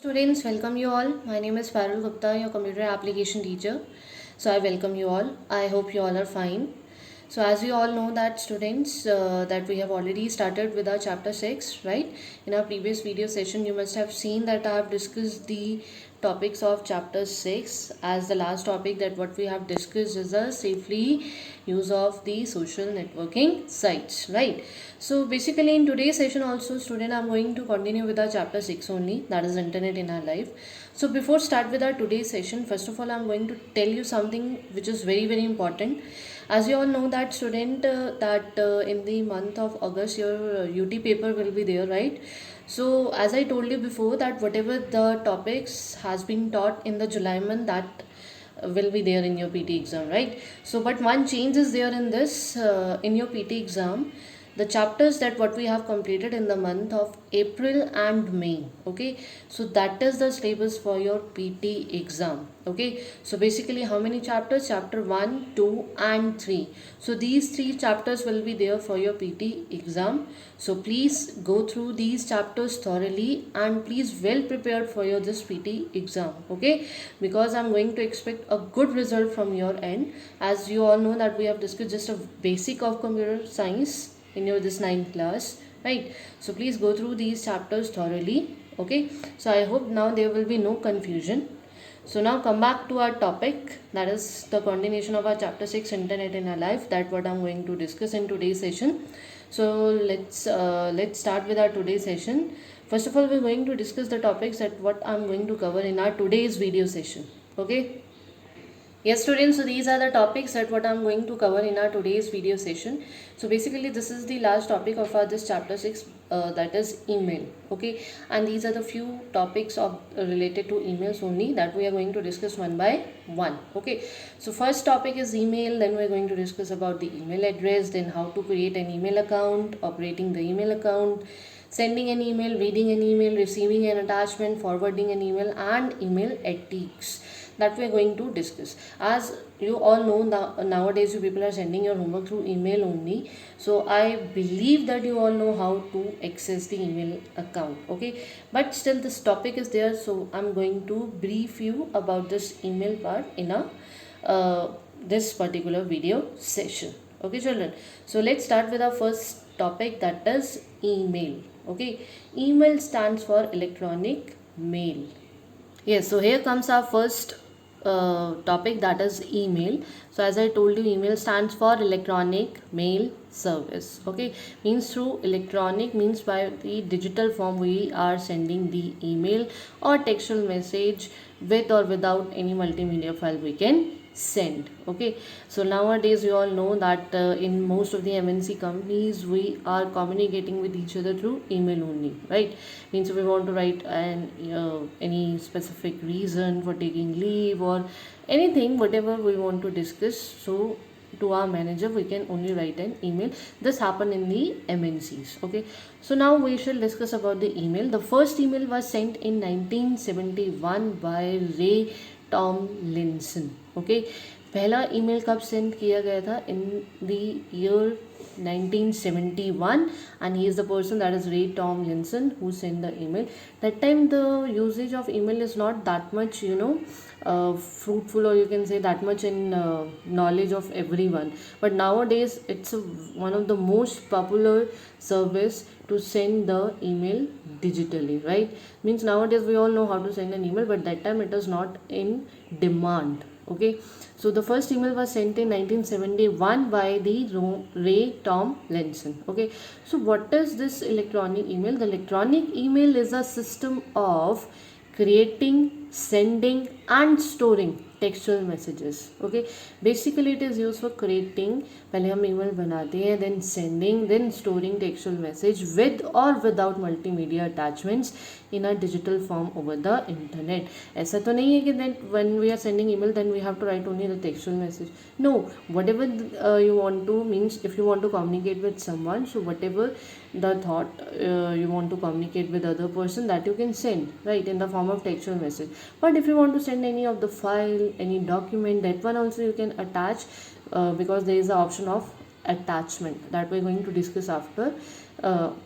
Students, welcome you all. My name is Parul Gupta, your computer application teacher. So I welcome you all. I hope you all are fine. So as we all know that students that we have already started with our chapter 6, right? In our previous video session you must have seen that I have discussed the topics of chapter 6 as the last topic. That what we have discussed is the safely use of the social networking sites, right? So basically in today's session also, student, I'm going to continue with our chapter 6 only, that is internet in our life. So before start with our today's session, first of all I'm going to tell you something which is very important. As you all know that student, that in the month of August your UT paper will be there, right? So as I told you before that whatever the topics has been taught in the July month, that will be there in your PT exam, right? So but one change is there in this, in your PT exam, the chapters that what we have completed in the month of April and May. Okay, so that is the syllabus for your PT exam. Okay, so basically how many chapters? Chapter 1, 2 and 3. So these three chapters will be there for your PT exam. So please go through these chapters thoroughly and please well prepared for your this PT exam. Okay, because I'm going to expect a good result from your end. As you all know that we have discussed just a basic of computer science in your this 9th class, right? So please go through these chapters thoroughly. Okay, so I hope now there will be no confusion. So now come back to our topic, that is the continuation of our chapter 6 internet in our life, that what I'm going to discuss in today's session. So let's start with our today's session. First of all, we're going to discuss the topics that what I'm going to cover in our today's video session. Okay, yes students, so these are the topics that what I'm going to cover in our today's video session. So basically this is the last topic of our this chapter 6, that is email. Okay, and these are the few topics of related to emails only that we are going to discuss one by one. Okay, so first topic is email, then we're going to discuss about the email address, then how to create an email account, operating the email account, sending an email, reading an email, receiving an attachment, forwarding an email, and email ethics, that we are going to discuss. As you all know, nowadays you people are sending your homework through email only. So I believe that you all know how to access the email account. Okay, but still this topic is there, so I'm going to brief you about this email part in a this particular video session. Okay children, so let's start with our first topic, that is email. Okay, email stands for electronic mail. Yes, so here comes our first topic, that is email. So as I told you, email stands for electronic mail service. Okay, means through electronic means by the digital form we are sending the email or textual message with or without any multimedia file we can send. Okay, so nowadays you all know that in most of the MNC companies we are communicating with each other through email only, right? Means if we want to write an any specific reason for taking leave or anything whatever we want to discuss, so to our manager we can only write an email. This happen in the MNCs. Okay, so now we shall discuss about the email. The first email was sent in 1971 by Ray Tomlinson. Okay, पहला email कब send किया गया था? In the year 1971, and he is the person, that is Ray Tomlinson, who sent the email. That time the usage of email is not that much, fruitful, or you can say that much in knowledge of everyone. But nowadays it's one of the most popular service to send the email digitally, right? Means nowadays we all know how to send an email, but that time it was not in demand. Okay, so the first email was sent in 1971 by the Ray Tomlinson. Okay, so what is this electronic email? The electronic email is a system of creating, sending and storing textual messages. Okay, basically it is used for creating, पहले हम email बनाते हैं, then sending, then storing textual message with or without multimedia attachments in a digital form over the internet. ऐसा तो नहीं है कि that when we are sending email then we have to write only the textual message. No, whatever you want to, means if you want to communicate with someone, so whatever the thought you want to communicate with other person, that you can send, right, in the form of textual message. But if you want to send any of the file, any document, that one also you can attach, because there is the option of attachment that we're going to discuss after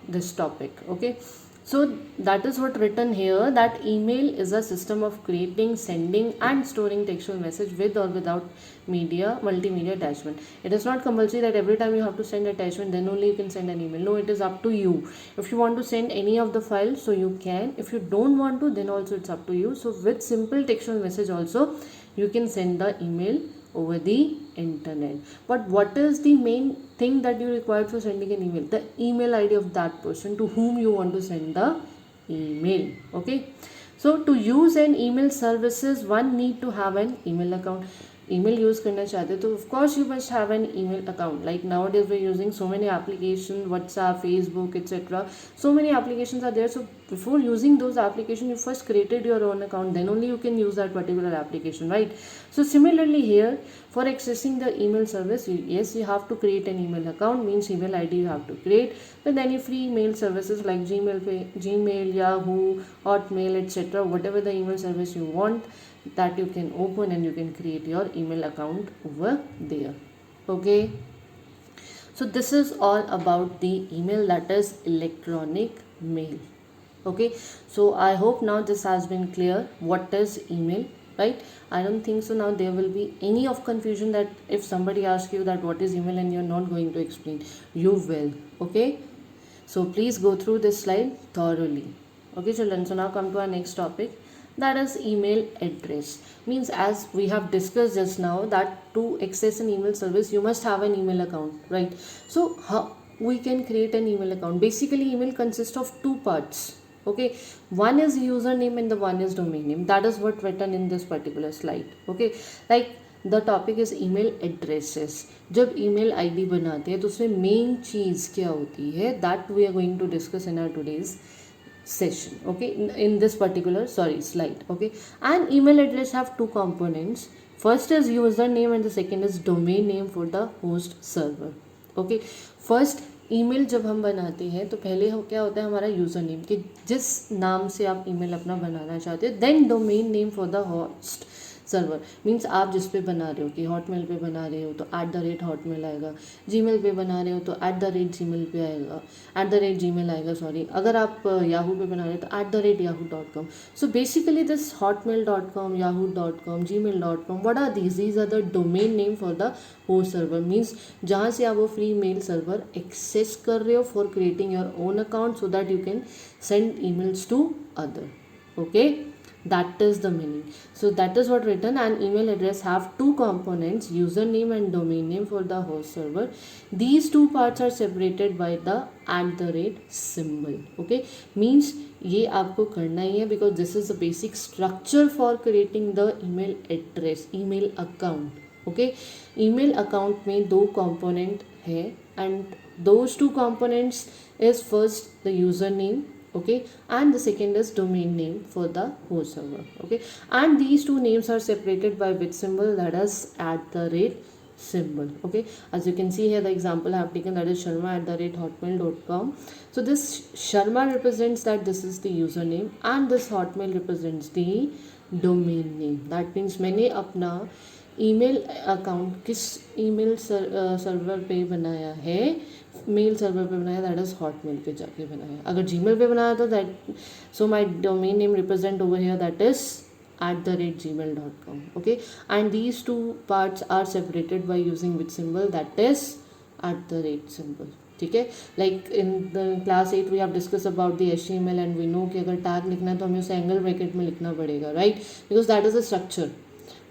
this topic. Okay, So that is what written here, that email is a system of creating, sending and storing textual message with or without multimedia attachment. It is not compulsory that every time you have to send attachment then only you can send an email. No, it is up to you. If you want to send any of the files, so you can. If you don't want to, then also it's up to you. So with simple textual message also you can send the email over the internet. But what is the main thing that you require for sending an email? The email ID of that person to whom you want to send the email. Okay, so to use an email services, one need to have an email account. email use करना चाहते तो of course you must have an email account. Like nowadays we're using so many applications, WhatsApp, Facebook, etc. So many applications are there. So before using those applications, you first created your own account, then only you can use that particular application, right? So similarly here, for accessing the email service, yes, you have to create an email account, means email ID you have to create. With any free mail services like Gmail, Yahoo, Hotmail, etc., whatever the email service you want, that you can open and you can create your email account over there. Okay, so this is all about the email, that is electronic mail. Okay, so I hope now this has been clear what is email, right? I don't think so now there will be any of confusion that if somebody asks you that what is email and you're not going to explain, you will. Okay, so please go through this slide thoroughly. Okay children, so now come to our next topic, that is email address. Means as we have discussed just now that to access an email service you must have an email account, right? So how we can create an email account? Basically email consists of two parts. Okay, one is username and the one is domain name. That is what written in this particular slide. Okay, like the topic is email addresses. जब email ID बनाते हैं तो उसमें main चीज़ क्या होती है, that we are going to discuss in our today's session. Okay, in this particular slide. Okay, and email address have two components. First is username and the second is domain name for the host server. Okay, first email जब हम बनाते हैं तो पहले क्या होता है हमारा यूज़र नेम, कि जिस नाम से आप ईमेल अपना बनाना चाहते हो. Then domain name for the host server, means आप जिस पे बना रहे हो, कि हॉटमेल पे बना रहे हो तो @hotmail आएगा, जीमेल पे बना रहे हो तो @gmail पे आएगा, @gmail आएगा, सॉरी. अगर आप याहू पे बना रहे हो तो @yahoo.com. So basically this hotmail.com, yahoo.com, gmail.com, what are these are the domain name for the host server. Means जहाँ से आप वो फ्री मेल सर्वर एक्सेस कर रहे हो for creating your own account so that you can send emails to other. Okay, that is the meaning. So that is what written. And email address have two components, username and domain name for the host server. These two parts are separated by the @ symbol. Okay, means ये आपको करना ही है because this is the basic structure for creating the email address, email account. Okay, email account में दो component है and those two components is first the username, okay, and the second is domain name for the host server. Okay, and these two names are separated by which symbol, that is @symbol. Okay, as you can see here the example I have taken, that is sharma@hotmail.com. so this Sharma represents that this is the username and this Hotmail represents the domain name. that means मैंने अपना email account किस email server पे बनाया है, mail server पे बनाया, that is Hotmail पे जाके बनाया. अगर जीमेल पे बनाया तो that, so my domain name represent over here, that is @gmail.com. okay, and these two parts are separated by using which symbol, that is @symbol. ठीक है, like in the class 8 we have discuss about the HTML and we know कि अगर tag लिखना है तो हमें उसे angle bracket में लिखना पड़ेगा, right, because that is a structure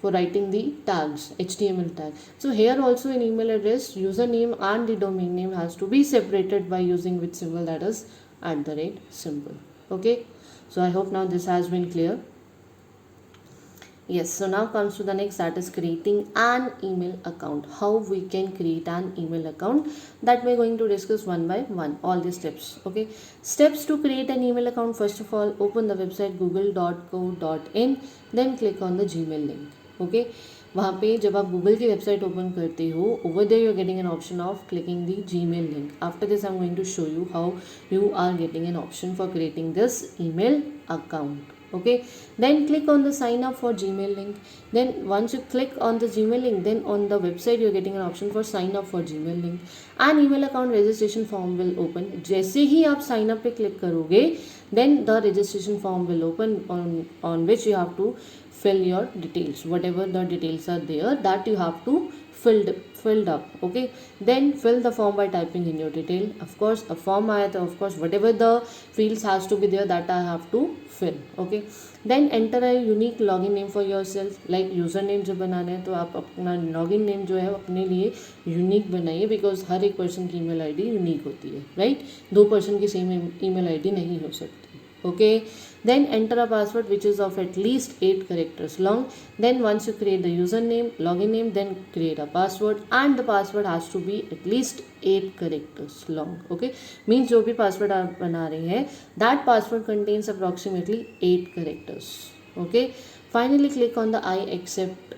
for writing the tags, HTML tag. So here also in email address, username and the domain name has to be separated by using which symbol, that is @symbol. Okay, so I hope now this has been clear. Yes, so now comes to the next, that is creating an email account. How we can create an email account, that we're going to discuss one by one, all the steps. Okay, steps to create an email account. First of all, open the website google.co.in, then click on the Gmail link. Okay, वहाँ पे जब आप Google की website open करते हो, over there you are getting an option of clicking the Gmail link. After this I am going to show you how you are getting an option for creating this email account. Okay, then click on the sign up for Gmail link. Then once you click on the Gmail link, then on the website you're getting an option for sign up for Gmail link. An email account registration form will open. जैसे ही आप sign up पे click करोगे, Then the registration form will open, on which you have to fill your details, whatever the details are there, that you have to filled up. Okay, then fill the form by typing in your detail. Of course a form आया तो of course whatever the fields has to be there, that I have to fill. Okay, then enter a unique login name for yourself. like user name जब बनाना है तो आप अपना login name जो है अपने लिए यूनिक बनाइए, बिकॉज हर एक पर्सन की ईमेल आईडी यूनिक होती है, राइट? दो पर्सन की सेम ईमेल आईडी नहीं हो सकती. Okay, then enter a password which is of at least 8 characters long. Then once you create the username, login name, then create a password, and the password has to be at least 8 characters long. Okay, means जो भी password आप बना रहे हैं, that password contains approximately 8 characters. Okay, finally click on the I accept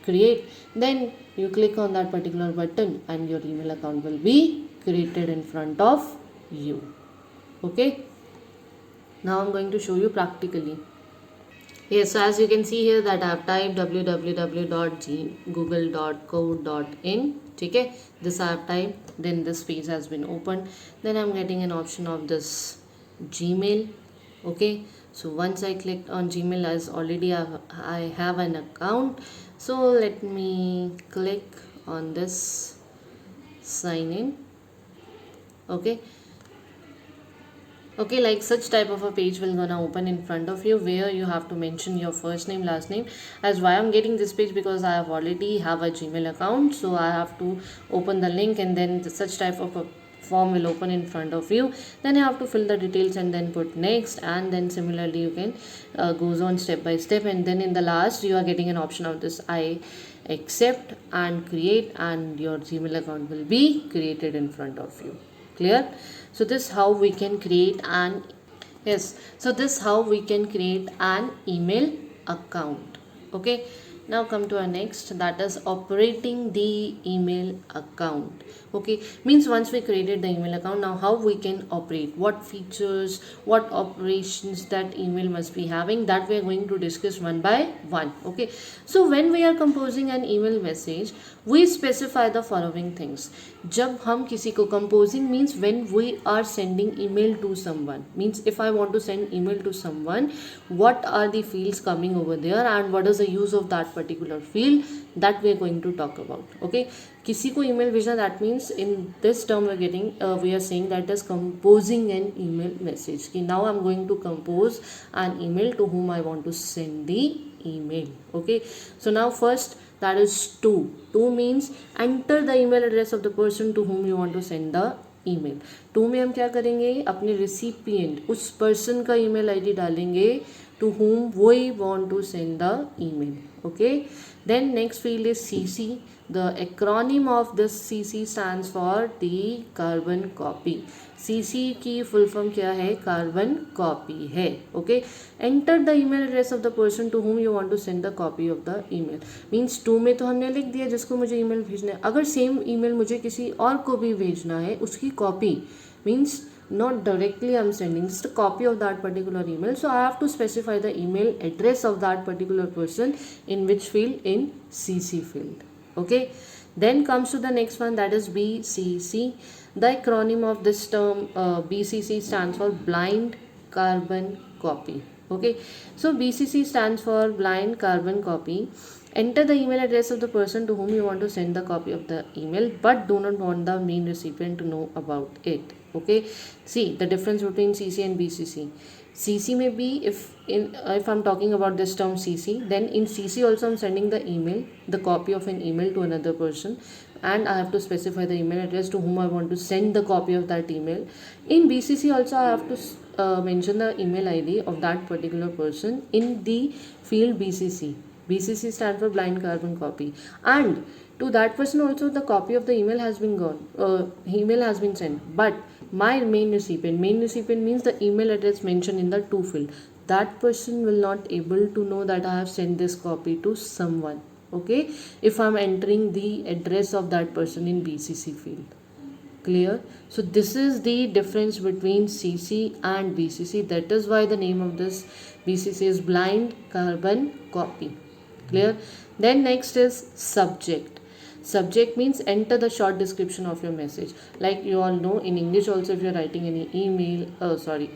create. Then you click on that particular button and your email account will be created in front of you. Okay, now I'm going to show you practically. Yes, so as you can see here that I have typed www.google.co.in. Okay, this I have typed, then this page has been opened, then I'm getting an option of this Gmail. Okay, so once I clicked on Gmail, as already I have an account, so let me click on this sign in. Okay, like such type of a page will gonna open in front of you, where you have to mention your first name, last name. As why I'm getting this page, because I have already have a Gmail account, so I have to open the link, and then such type of a form will open in front of you. Then you have to fill the details and then put next, and then similarly you can goes on step by step, and then in the last you are getting an option of this I accept and create, and your Gmail account will be created in front of you. Clear? So this how we can create an email account. Okay, now come to our next, that is operating the email account. Okay, means once we created the email account, now how we can operate, what features, what operations that email must be having, that we are going to discuss one by one. Okay, so when we are composing an email message, we specify the following things. जब हम किसी को composing means when we are sending email to someone, means if I want to send email to someone, what are the fields coming over there and what is the use of that particular field, that we are going to talk about. Okay, किसी को email भेजना, that means in this term we are saying that is composing an email message. कि now I'm going to compose an email to whom I want to send the email. Okay, so now first, that is to means enter the email address of the person to whom you want to send the email. to में हम क्या करेंगे, अपने recipient उस person का email ID डालेंगे to whom we want to send the email. Okay, then next field is CC. The acronym of this CC stands for the carbon copy. CC की full form क्या है, carbon copy है. Okay, enter the email address of the person to whom you want to send the copy of the email. Means to में तो हमने लिख दिया जिसको मुझे email भेजना है. अगर same email मुझे किसी और को भी भेजना है, उसकी copy means not directly I'm sending, just a copy of that particular email. So I have to specify the email address of that particular person in which field, in CC field. Okay, then comes to the next one, that is BCC. The acronym of this term BCC stands for blind carbon copy. Okay, so BCC stands for blind carbon copy. Enter the email address of the person to whom you want to send the copy of the email, but do not want the main recipient to know about it. Okay, see the difference between CC and BCC. CC may be, if I'm talking about this term CC, then in CC also I'm sending the email, the copy of an email to another person, and I have to specify the email address to whom I want to send the copy of that email. In BCC also I have to mention the email ID of that particular person in the field BCC. BCC stands for blind carbon copy, and to that person also the copy of the email has been email has been sent, but my main recipient means the email address mentioned in the to field, that person will not able to know that I have sent this copy to someone. Okay, if I'm entering the address of that person in BCC field. Clear? So this is the difference between CC and BCC. That is why the name of this BCC is blind carbon copy. Clear? Then next is subject. Subject means enter the short description of your message. Like you all know, in English also, if you're writing any email,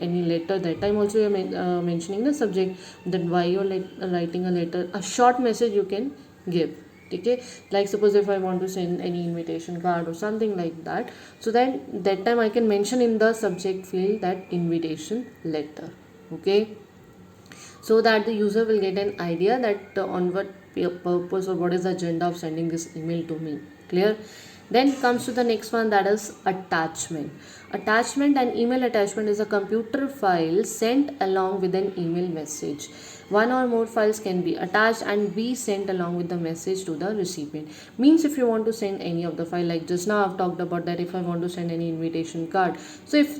any letter, that time also you're mentioning the subject, that why you're writing a letter. A short message you can give. Okay, like suppose if I want to send any invitation card or something like that, so then that time I can mention in the subject field that invitation letter. Okay, so that the user will get an idea that on what purpose or what is the agenda of sending this email to me. Clear? Then comes to the next one, that is attachment. Attachment, and email attachment is a computer file sent along with an email message. One or more files can be attached and be sent along with the message to the recipient. Means if you want to send any of the file, like just now I've talked about that, if I want to send any invitation card, so if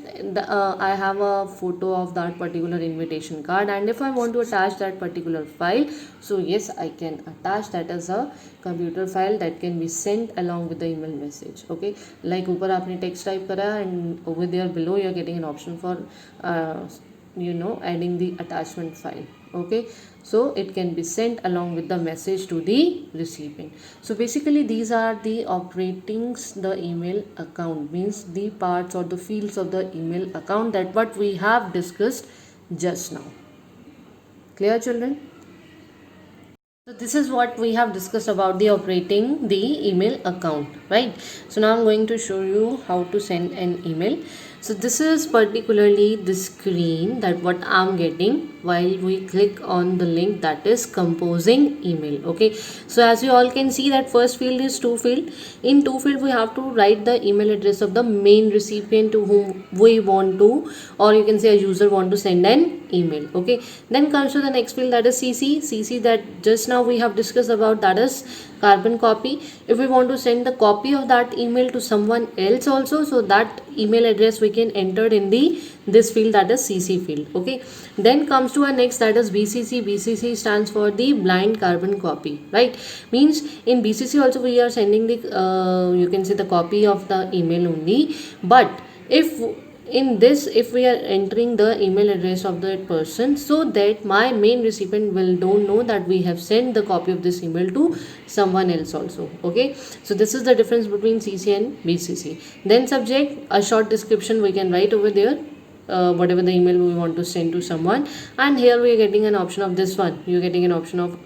I have a photo of that particular invitation card, and if I want to attach that particular file, so yes, I can attach that as a computer file that can be sent along with the email message. Okay, like ऊपर आपने text type करा and over there below you're getting an option for adding the attachment file. Okay, so it can be sent along with the message to the recipient. So basically these are the operatings the email account, means the parts or the fields of the email account, that what we have discussed just now. Clear, children? So this is what we have discussed about the operating the email account, right? So now I'm going to show you how to send an email. So this is particularly the screen that what I'm getting while we click on the link, that is composing email. Okay, so as you all can see that first field is to field. In to field we have to write the email address of the main recipient to whom we want to, or you can say a user want to send an email. Okay, then comes to the next field, that is CC that just now we have discussed about, that is carbon copy. If we want to send the copy of that email to someone else also, so that email address we can enter in this field, that is CC field. Okay, then comes to our next, that is BCC stands for the blind carbon copy, right? Means in BCC also we are sending the you can say the copy of the email only, but if in this, if we are entering the email address of that person, so that my main recipient will don't know that we have sent the copy of this email to someone else also. Okay, so this is the difference between CC and BCC. Then subject, a short description we can write over there, whatever the email we want to send to someone. And here we are getting an option of this one, you're getting an option of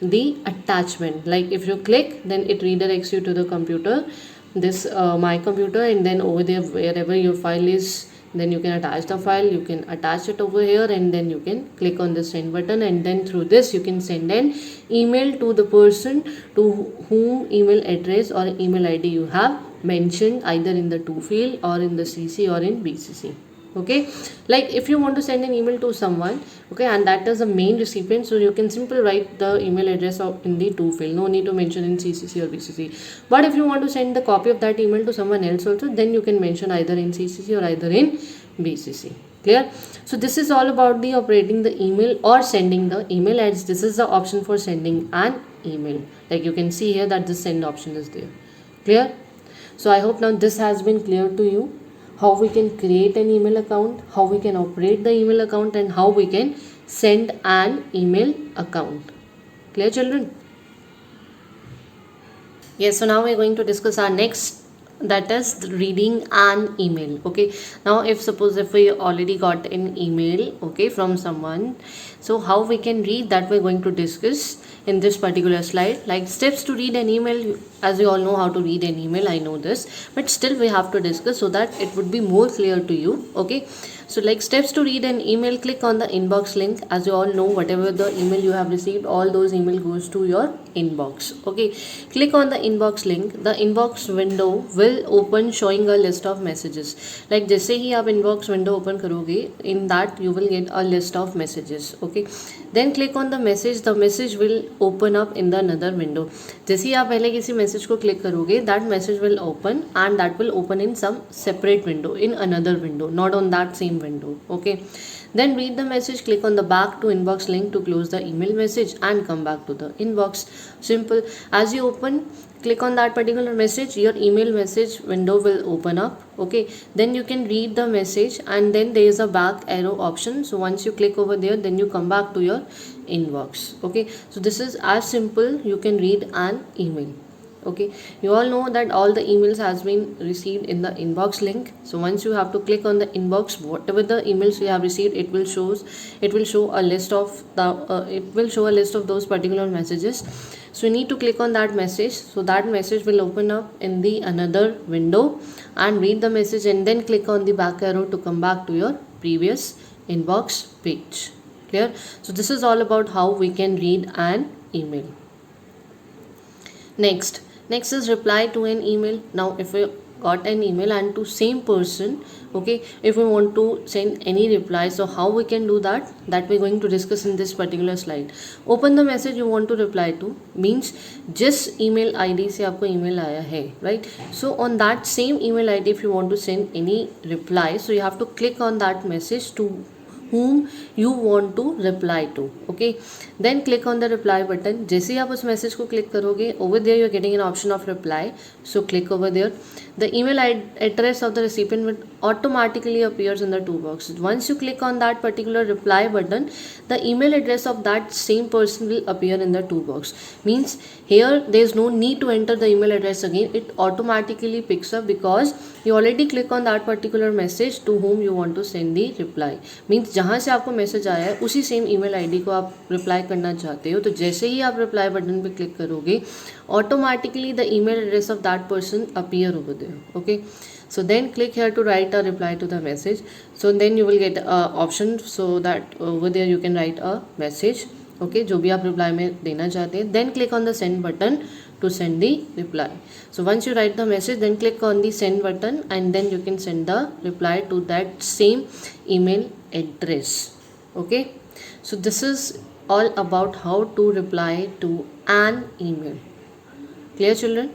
the attachment. Like if you click, then it redirects you to the computer, this my computer, and then over there wherever your file is, then you can attach the file, you can attach it over here, and then you can click on the send button, and then through this you can send an email to the person to whom email address or email ID you have mentioned either in the to field or in the CC or in BCC. Okay, like if you want to send an email to someone, okay, and that is the main recipient, so you can simply write the email address of in the to field, no need to mention in CCC or BCC. But if you want to send the copy of that email to someone else also, then you can mention either in CCC or either in BCC. Clear? So this is all about the operating the email or sending the email, as this is the option for sending an email. Like you can see here that the send option is there. Clear? So I hope now this has been clear to you, how we can create an email account, how we can operate the email account, and how we can send an email account. Clear, children? Yes, so now we're going to discuss our next, that is reading an email. Okay, now if suppose if we already got an email, okay, from someone, so how we can read, that we're going to discuss in this particular slide. Like steps to read an email, as you all know how to read an email, I know this, but still we have to discuss so that it would be more clear to you. Okay, so like steps to read an email, click on the inbox link. As you all know, whatever the email you have received, all those email goes to your inbox. Okay, click on the inbox link. The inbox window will open showing a list of messages. Like जैसे ही आप inbox window open करोगे, in that you will get a list of messages. Okay, then click on the message. The message will open up in the another window. जैसे ही आप पहले किसी message को click करोगे, that message will open, and that will open in some separate window, in another window, not on that same window. Okay, then read the message, click on the back to inbox link to close the email message and come back to the inbox. Simple. As you open, click on that particular message, your email message window will open up. Okay, then you can read the message, and then there is a back arrow option. So once you click over there, then you come back to your inbox. Okay, so this is as simple, you can read an email. Okay, you all know that all the emails has been received in the inbox link. So once you have to click on the inbox, whatever the emails you have received, it will show a list of those particular messages. So you need to click on that message. So that message will open up in the another window, and read the message, and then click on the back arrow to come back to your previous inbox page. Clear? So this is all about how we can read an email. Next is reply to an email. Now if we got an email and to same person, okay, if we want to send any reply, so how we can do that we're going to discuss in this particular slide. Open the message you want to reply to, means जिस email ID से आपको email आया है, right? So on that same email ID, if you want to send any reply, so you have to click on that message to whom you want to reply to. Okay, then click on the reply button. जैसे ही आप उस message को click करोगे, over there you are getting an option of reply, so click over there. The email address of the recipient will automatically appears in the two boxes. Once you click on that particular reply button, the email address of that same person will appear in the two box. Means here there is no need to enter the email address again, it automatically picks up because you already click on that particular message to whom you want to send the reply. Means जहाँ से आपको message आया है उसी same email ID को आप reply करना चाहते हो, तो जैसे ही आप रिप्लाई बटन पे क्लिक करोगे, automatically the email address of that person appear over there. Okay, so then click here to write a reply to the message. So then you will get a option, so that over there you can write a message. Okay, जो भी आप reply में देना चाहते हैं. Then click on the send button to send the reply. So once you write the message, then click on the send button, and then you can send the reply to that same email address. Okay, so this is all about how to reply to an email. Clear, children?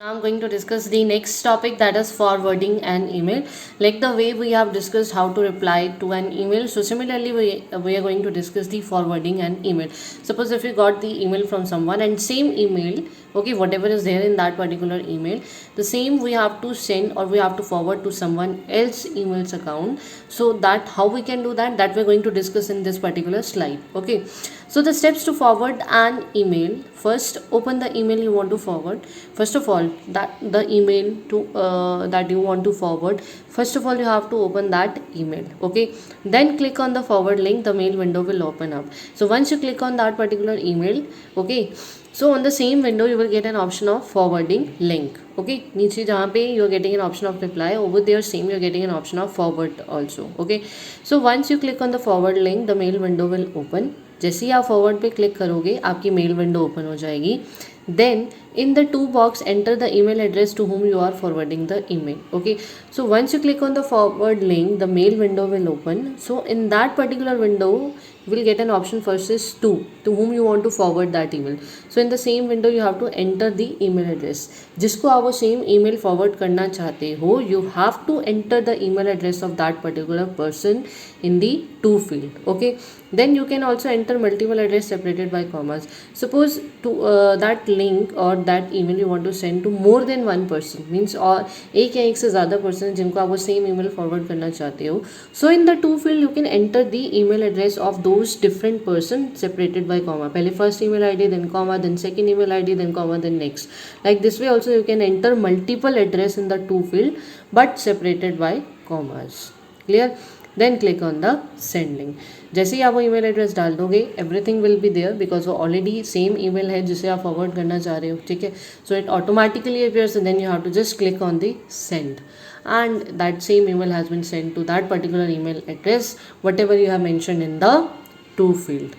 Now I'm going to discuss the next topic, that is forwarding an email. Like the way we have discussed how to reply to an email, so similarly we are going to discuss the forwarding an email. Suppose if you got the email from someone and same email, okay, whatever is there in that particular email, the same we have to send or we have to forward to someone else email's account. So that how we can do that we're going to discuss in this particular slide. Okay, so the steps to forward an email. First, open the email you want to forward. First of all, that the email to that you want to forward, first of all you have to open that email. Okay, then click on the forward link, the mail window will open up. So once you click on that particular email, okay, so on the same window you will get an option of forwarding link. Okay, नीचे जहाँ पे you are getting an option of reply, over there same you are getting an option of forward also. Okay, so once you click on the forward link, the mail window will open. जैसे ही आप forward पे click करोगे, आपकी mail window open हो जाएगी. Then in the to box, enter the email address to whom you are forwarding the email. Okay, so once you click on the forward link, the mail window will open. So in that particular window you will get an option, first is to whom you want to forward that email. So in the same window you have to enter the email address जिसको आप वो same email forward करना चाहते हो. You have to enter the email address of that particular person in the to field. Okay, then you can also enter multiple address separated by commas. Suppose to that link or that email you want to send to more than one person, means और एक या एक से ज़्यादा person जिनको आप वो same email forward करना चाहते हो. So in the to field you can enter the email address of those different person separated by comma. पहले first email ID, then comma, then second email ID, then comma, then next. Like this way also you can enter multiple address in the to field but separated by commas. Clear? Then click on the send link. जैसे ही आप वो email address डाल दोगे, everything will be there because वो already same email है जिसे आप forward करना चाह रहे हो. ठीक है, so it automatically appears and then you have to just click on the send, and that same email has been sent to that particular email address whatever you have mentioned in the to field.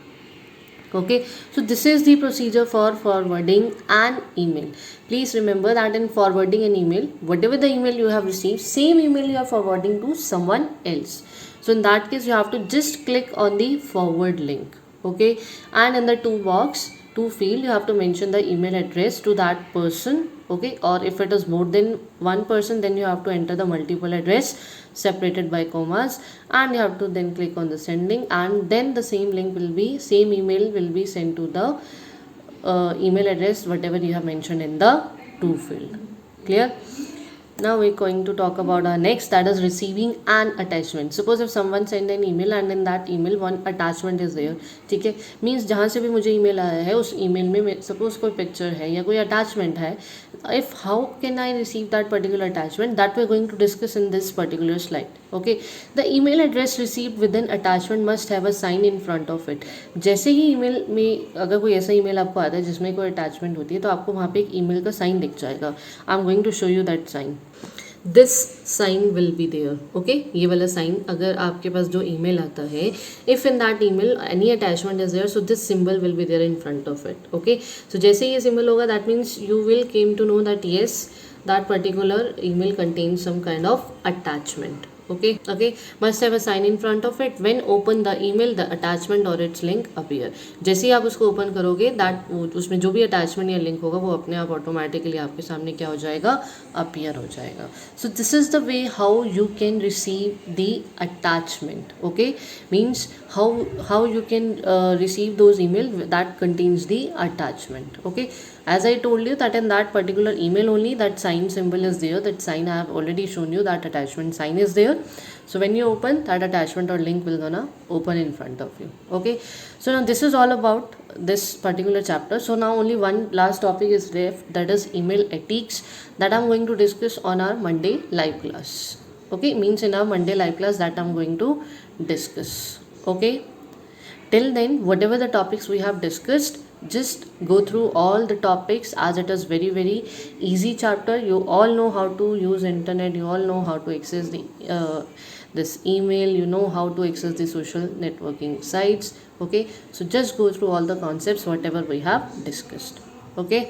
Okay, so this is the procedure for forwarding an email. Please remember that in forwarding an email, whatever the email you have received, same email you are forwarding to someone else. So in that case you have to just click on the forward link. Okay, and in the to box, to field, you have to mention the email address to that person. Okay, or if it is more than one person, then you have to enter the multiple address separated by commas, and you have to then click on the sending, and then the same email will be sent to the email address whatever you have mentioned in the to field. Clear? Now we're going to talk about our next, that is receiving an attachment. Suppose if someone send an email and in that email one attachment is there, ठीक है, means जहाँ से भी मुझे email आया है उस email में सपोज कोई पिक्चर है या कोई अटैचमेंट है, if how can I receive that particular attachment, that we're going to discuss in this particular slide. Okay, the email address received with an attachment must have a sign in front of it. जैसे ही email में अगर कोई ऐसा email आपको आता है जिसमें कोई अटैचमेंट होती है तो आपको वहाँ पे एक ईमेल का साइन दिख जाएगा. I am going to show you that sign. This sign will be there. Okay, ये वाला साइन अगर आपके पास जो ईमेल आता है, if in that email any attachment is there, so this symbol will be there in front of it. Okay, so जैसे ये symbol होगा that means you will came to know that yes that particular email contains some kind of attachment. Okay, must have a sign in front of it. When open the email, the attachment or its link appear. जैसे ही आप उसको open करोगे that उसमें जो भी attachment या link होगा वो अपने आप ऑटोमेटिकली आपके सामने क्या हो जाएगा, अपीयर हो जाएगा. So this is the way how you can receive the attachment. Okay, means how you can receive those email that contains the attachment. Okay, as I told you that in that particular email only that sign symbol is there, that sign I have already shown you, that attachment sign is there. So when you open that attachment or link will gonna open in front of you. Okay, so now this is all about this particular chapter. So now only one last topic is left, that is email ethics, that I'm going to discuss on our Monday live class. Okay, means in our Monday live class that I'm going to discuss. Okay, till then whatever the topics we have discussed, just go through all the topics as it is very very easy chapter. You all know how to use internet, you all know how to access the this email, you know how to access the social networking sites. Okay, so just go through all the concepts whatever we have discussed. Okay.